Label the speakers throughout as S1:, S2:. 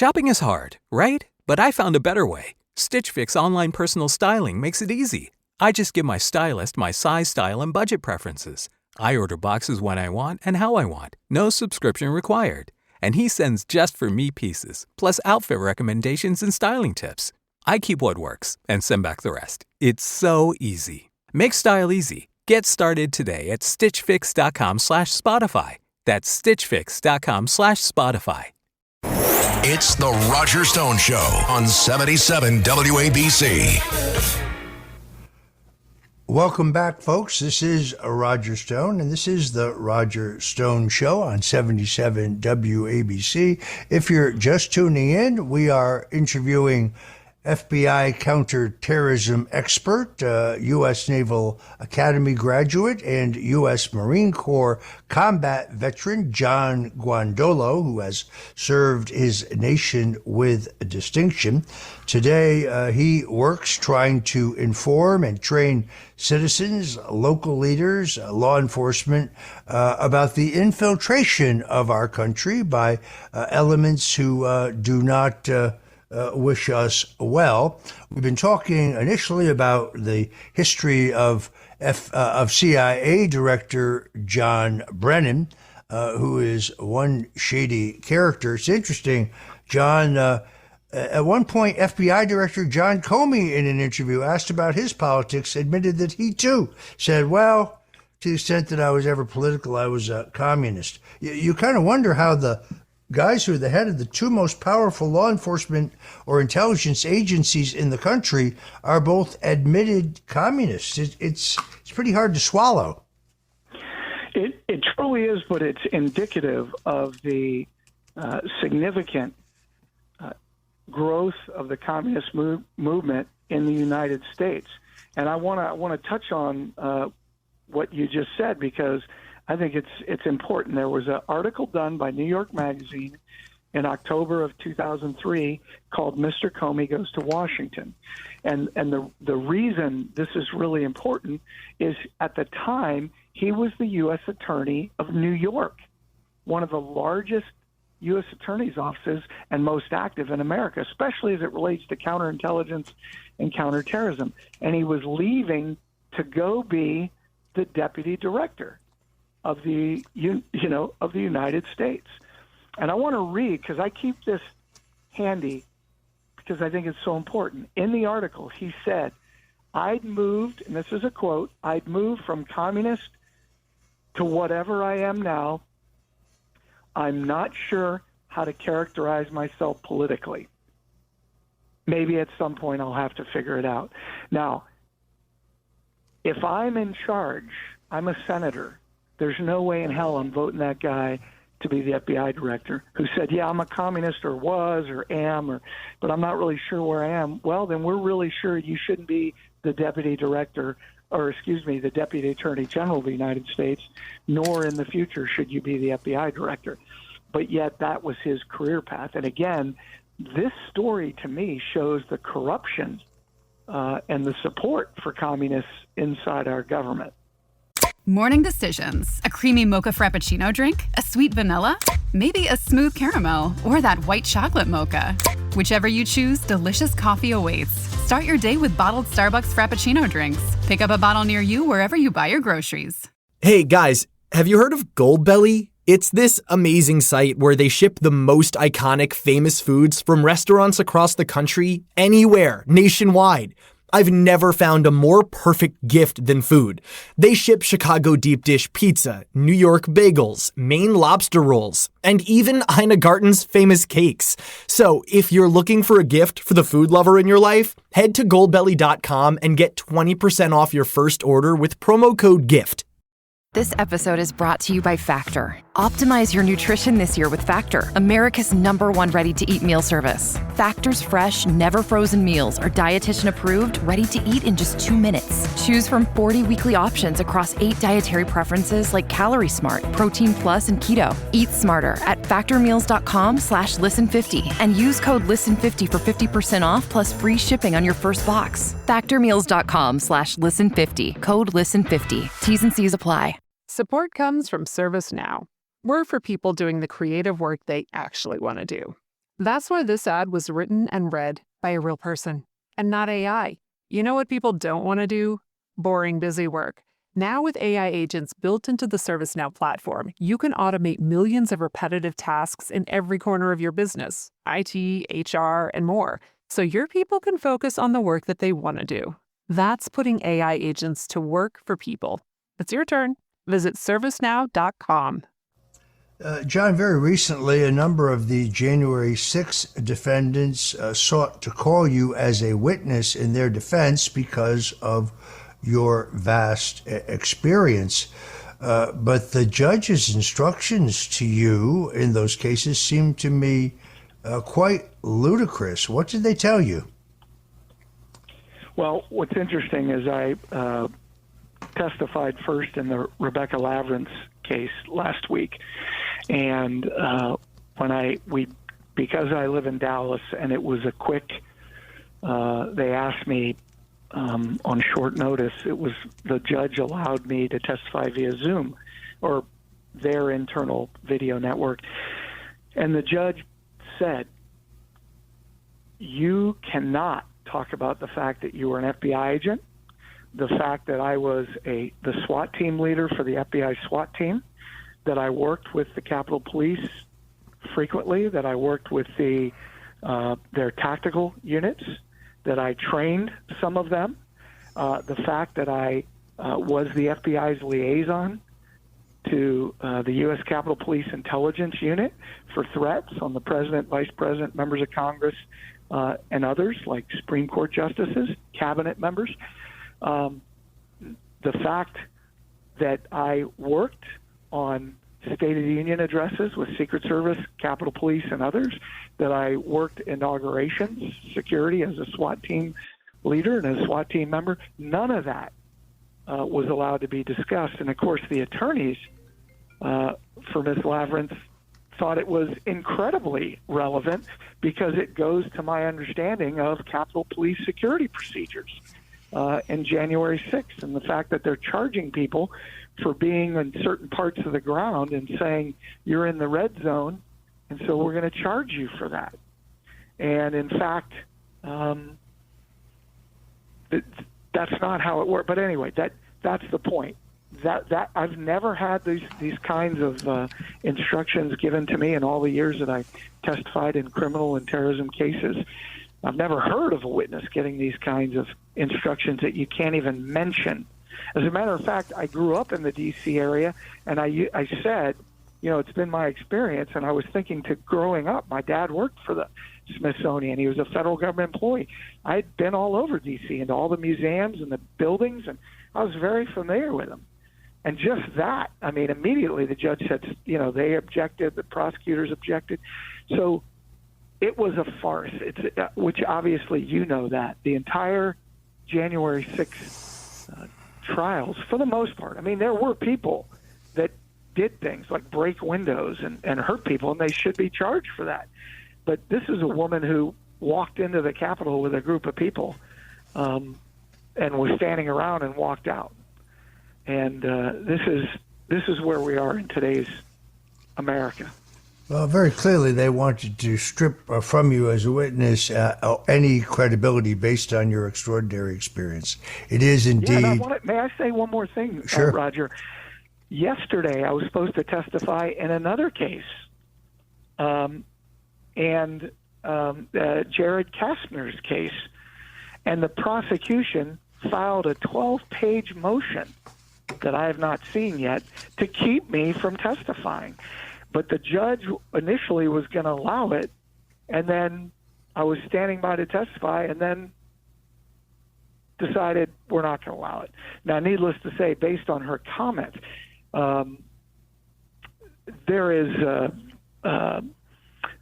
S1: Shopping is hard, right? But I found a better way. Stitch Fix online personal styling makes it easy. I just give my stylist my size, style, and budget preferences. I order boxes when I want and how I want. No subscription required. And he sends just for me pieces, plus outfit recommendations and styling tips. I keep what works and send back the rest. It's so easy. Make style easy. Get started today at stitchfix.com/Spotify. That's stitchfix.com/Spotify.
S2: It's the Roger Stone Show on 77 WABC.
S3: Welcome back, folks. This is Roger Stone, and this is the Roger Stone Show on 77 WABC. If you're just tuning in, we are interviewing FBI counterterrorism expert, U.S. Naval Academy graduate, and U.S. Marine Corps combat veteran John Guandolo, who has served his nation with distinction. Today, he works trying to inform and train citizens, local leaders, law enforcement about the infiltration of our country by elements who do not wish us well. We've been talking initially about the history of CIA Director John Brennan, who is one shady character. It's interesting, John. At one point, FBI Director John Comey, in an interview, asked about his politics, admitted that he too said, well, to the extent that I was ever political, I was a communist. You kind of wonder how the guys who are the head of the two most powerful law enforcement or intelligence agencies in the country are both admitted communists. It's pretty hard to swallow.
S4: It truly is, but it's indicative of the significant growth of the communist movement in the United States. And I want to touch on what you just said, because I think it's important. There was an article done by New York Magazine in October of 2003 called "Mr. Comey Goes to Washington," and the reason this is really important is at the time he was the U.S. Attorney of New York, one of the largest U.S. attorney's offices and most active in America, especially as it relates to counterintelligence and counterterrorism. And he was leaving to go be the deputy director of the of the United States. And I want to read, because I keep this handy because I think it's so important. In the article, he said, I'd moved, and this is a quote, I'd moved from communist to whatever I am now. I'm not sure how to characterize myself politically. Maybe at some point I'll have to figure it out. Now, if I'm in charge, I'm a senator, there's no way in hell I'm voting that guy to be the FBI director who said, yeah, I'm a communist or was or am, but I'm not really sure where I am. Well, then we're really sure you shouldn't be the deputy director, the deputy attorney general of the United States, nor in the future should you be the FBI director. But yet that was his career path. And again, this story to me shows the corruption and the support for communists inside our government.
S5: Morning decisions. A creamy mocha frappuccino drink? A sweet vanilla? Maybe a smooth caramel? Or that white chocolate mocha? Whichever you choose, delicious coffee awaits. Start your day with bottled Starbucks Frappuccino drinks. Pick up a bottle near you wherever you buy your groceries.
S6: Hey guys, have you heard of Goldbelly? It's this amazing site where they ship the most iconic famous foods from restaurants across the country, anywhere, nationwide. I've never found a more perfect gift than food. They ship Chicago deep dish pizza, New York bagels, Maine lobster rolls, and even Ina Garten's famous cakes. So if you're looking for a gift for the food lover in your life, head to goldbelly.com and get 20% off your first order with promo code GIFT.
S7: This episode is brought to you by Factor. Optimize your nutrition this year with Factor, America's #1 ready-to-eat meal service. Factor's fresh, never frozen meals are dietitian approved, ready to eat in just 2 minutes. Choose from 40 weekly options across 8 dietary preferences like Calorie Smart, Protein Plus, and Keto. Eat smarter at factormeals.com/listen50 and use code listen50 for 50% off plus free shipping on your first box. Factormeals.com/listen50, code listen50. T's and C's apply.
S8: Support comes from ServiceNow. We're for people doing the creative work they actually want to do. That's why this ad was written and read by a real person and not AI. You know what people don't want to do? Boring, busy work. Now with AI agents built into the ServiceNow platform, you can automate millions of repetitive tasks in every corner of your business, IT, HR, and more, so your people can focus on the work that they want to do. That's putting AI agents to work for people. It's your turn. Visit servicenow.com.
S3: John, very recently, a number of the January 6th defendants sought to call you as a witness in their defense because of your vast experience. But the judge's instructions to you in those cases seem to me quite ludicrous. What did they tell you?
S4: Well, what's interesting is I testified first in the Rebecca Lavrance case last week. And because I live in Dallas and it was a quick, they asked me on short notice, the judge allowed me to testify via Zoom or their internal video network. And the judge said, you cannot talk about the fact that you were an FBI agent, the fact that I was the SWAT team leader for the FBI SWAT team, that I worked with the Capitol Police frequently, that I worked with their tactical units, that I trained some of them, the fact that I was the FBI's liaison to the U.S. Capitol Police Intelligence Unit for threats on the president, vice president, members of Congress, and others like Supreme Court justices, cabinet members. The fact that I worked on State of the Union addresses with Secret Service, Capitol Police, and others, that I worked inaugurations, security as a SWAT team leader and a SWAT team member, none of that was allowed to be discussed. And, of course, the attorneys for Ms. Lavrance thought it was incredibly relevant because it goes to my understanding of Capitol Police security procedures in January 6th, and the fact that they're charging people for being in certain parts of the ground and saying you're in the red zone, and so we're going to charge you for that. And in fact, that's not how it works. But anyway, that's the point. That I've never had these kinds of instructions given to me in all the years that I testified in criminal and terrorism cases. I've never heard of a witness getting these kinds of instructions that you can't even mention. As a matter of fact, I grew up in the D.C. area, and I said, it's been my experience, and I was thinking growing up, my dad worked for the Smithsonian. He was a federal government employee. I'd been all over D.C. into all the museums and the buildings, and I was very familiar with them. And just that, immediately the judge said, they objected, the prosecutors objected. So it was a farce, which obviously that. The entire January 6th trials, for the most part, there were people that did things like break windows and hurt people, and they should be charged for that. But this is a woman who walked into the Capitol with a group of people and was standing around and walked out. And this is where we are in today's America.
S3: Well, very clearly they wanted to strip from you as a witness any credibility based on your extraordinary experience. It is indeed... Yeah,
S4: may I say one more thing,
S3: Sure.
S4: Roger? Yesterday I was supposed to testify in another case, and Jared Kastner's case, and the prosecution filed a 12-page motion that I have not seen yet to keep me from testifying. But the judge initially was going to allow it, and then I was standing by to testify, and then decided we're not going to allow it. Now, needless to say, based on her comment, there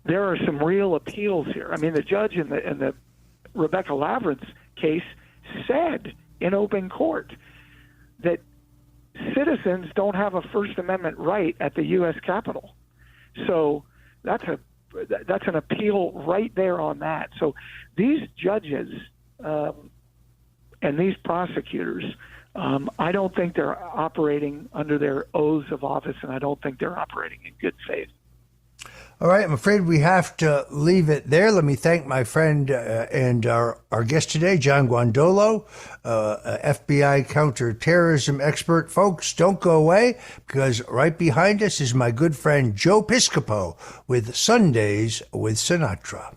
S4: are some real appeals here. The judge in the Rebecca Lavrance case said in open court that citizens don't have a First Amendment right at the U.S. Capitol. So that's an appeal right there on that. So these judges and these prosecutors, I don't think they're operating under their oaths of office, and I don't think they're operating in good faith.
S3: All right, I'm afraid we have to leave it there. Let me thank my friend and our guest today, John Guandolo, FBI counterterrorism expert. Folks, don't go away, because right behind us is my good friend Joe Piscopo with Sundays with Sinatra.